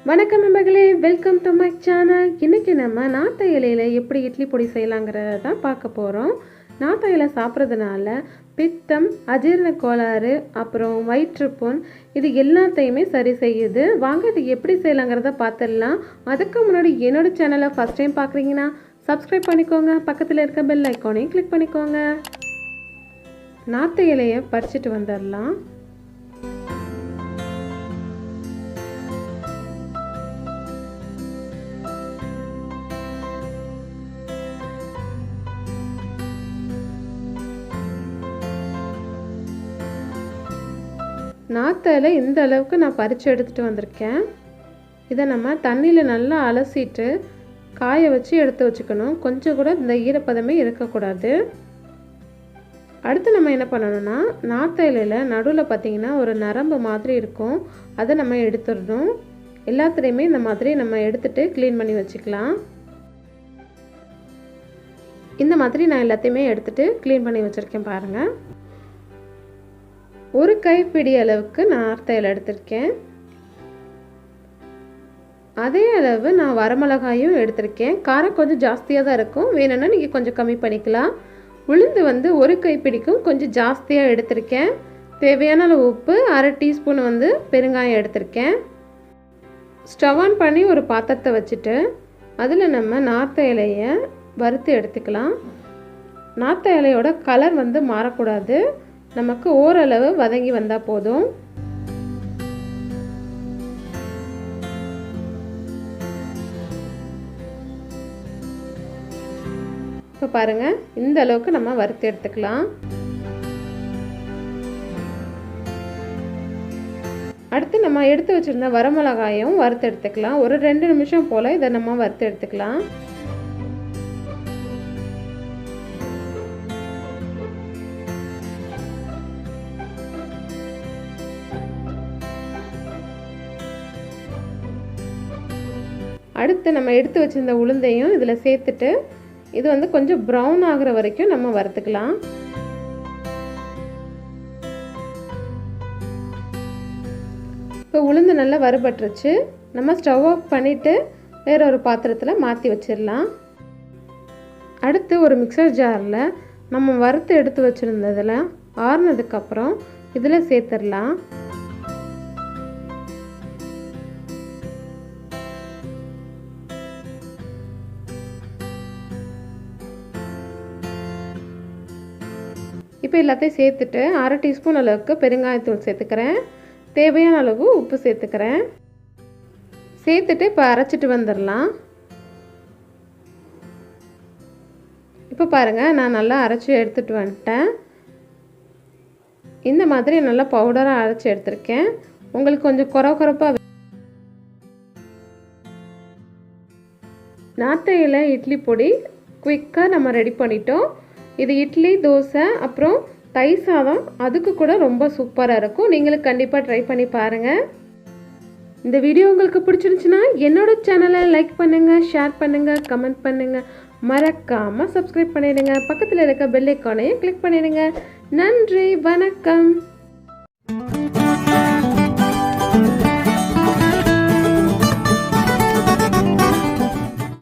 வணக்கம் நண்பர்களே, welcome to my channel. இன்றைக்கி நம்ம நார்த்த இலையில் எப்படி இட்லி பொடி செய்யலாங்கிறத தான் பார்க்க போகிறோம். நார்த்த இலை சாப்பிட்றதுனால பித்தம், அஜீரண கோளாறு, அப்புறம் வயிற்றுப்புண் இது எல்லாத்தையுமே சரி செய்யுது. வாங்க இது எப்படி செய்யலாங்கிறத பார்த்துடலாம். அதுக்கு முன்னாடி என்னோடய சேனலை ஃபஸ்ட் டைம் பார்க்குறீங்கன்னா சப்ஸ்கிரைப் பண்ணிக்கோங்க, பக்கத்தில் இருக்க பெல் ஐக்கானையும் கிளிக் பண்ணிக்கோங்க. நார்த்த இலையை பறிச்சுட்டு வந்துடலாம். நார்த்த இலை இந்த அளவுக்கு நான் பறித்து எடுத்துகிட்டு வந்திருக்கேன். இதை நம்ம தண்ணியில் நல்லா அலசிட்டு காய வச்சு எடுத்து வச்சுக்கணும். கொஞ்சம் கூட இந்த ஈரப்பதமே இருக்கக்கூடாது. அடுத்து நம்ம என்ன பண்ணணும்னா, நார்த்த இலையில் நடுவில் பார்த்திங்கன்னா ஒரு நரம்பு மாதிரி இருக்கும், அதை நம்ம எடுத்துடணும். எல்லாத்துலேயுமே இந்த மாதிரி நம்ம எடுத்துகிட்டு க்ளீன் பண்ணி வச்சுக்கலாம். இந்த மாதிரி நான் எல்லாத்தையுமே எடுத்துகிட்டு க்ளீன் பண்ணி வச்சுருக்கேன் பாருங்கள். ஒரு கைப்பிடி அளவுக்கு நான் நார்த்த இலை எடுத்திருக்கேன். அதே அளவு நான் வரமிளகாயும் எடுத்திருக்கேன். காரம் கொஞ்சம் ஜாஸ்தியாக தான் இருக்கும், வேணும்னா நீங்கள் கொஞ்சம் கம்மி பண்ணிக்கலாம். உளுந்து ஒரு கைப்பிடிக்கும் கொஞ்சம் ஜாஸ்தியாக எடுத்திருக்கேன். தேவையான அளவு உப்பு, அரை டீஸ்பூன் பெருங்காயம் எடுத்திருக்கேன். ஸ்டவ் ஆன் பண்ணி ஒரு பாத்திரத்தை வச்சுட்டு அதில் நம்ம நார்த்த இலையை வறுத்து எடுத்துக்கலாம். நார்த்த இலையோட கலர் மாறக்கூடாது, நமக்கு ஓரளவு வதங்கி வந்தால் போதும். இப்போ பாருங்கள், இந்த அளவுக்கு நம்ம வறுத்து எடுத்துக்கலாம். அடுத்து நம்ம எடுத்து வச்சுருந்த வரமிளகாயும் வறுத்து எடுத்துக்கலாம். ஒரு 2 நிமிஷம் போல் இதை நம்ம வறுத்து எடுத்துக்கலாம். அடுத்து நம்ம எடுத்து வச்சிருந்த உளுந்தையும் இதில் சேர்த்துட்டு இது கொஞ்சம் ப்ரௌன் ஆகிற வரைக்கும் நம்ம வறுத்துக்கலாம். இப்போ உளுந்து நல்லா வறுபட்டுருச்சு. நம்ம ஸ்டவ் ஆஃப் பண்ணிவிட்டு வேற ஒரு பாத்திரத்தில் மாற்றி வச்சிடலாம். அடுத்து ஒரு மிக்சர் ஜாரில் நம்ம வறுத்து எடுத்து வச்சுருந்ததில் ஆறுனதுக்கப்புறம் இதில் சேர்த்துடலாம். இப்போ எல்லாத்தையும் சேர்த்துட்டு அரை டீஸ்பூன் அளவுக்கு பெருங்காயத்தூள் சேர்த்துக்கிறேன். தேவையான அளவு உப்பு சேர்த்துக்கிறேன். சேர்த்துட்டு இப்போ அரைச்சிட்டு வந்துடலாம். இப்போ பாருங்கள், நான் நல்லா அரைச்சி எடுத்துகிட்டு வந்துட்டேன். இந்த மாதிரி நல்லா பவுடராக அரைச்சி எடுத்திருக்கேன். உங்களுக்கு கொஞ்சம் குறப்பாக நார்த்த இலை இட்லி பொடி குயிக்காக நம்ம ரெடி பண்ணிட்டோம். இது இட்லி, தோசை, அப்புறம் தயிர் சாதம் அதுக்கு கூட ரொம்ப சூப்பராக இருக்கும். நீங்களும் கண்டிப்பாக ட்ரை பண்ணி பாருங்கள். இந்த வீடியோ உங்களுக்கு பிடிச்சிருந்துச்சுன்னா என்னோட சேனலை லைக் பண்ணுங்கள், ஷேர் பண்ணுங்கள், கமெண்ட் பண்ணுங்கள், மறக்காமல் சப்ஸ்கிரைப் பண்ணிடுங்க. பக்கத்தில் இருக்க பெல் ஐக்கானையும் கிளிக் பண்ணிடுங்க. நன்றி, வணக்கம்.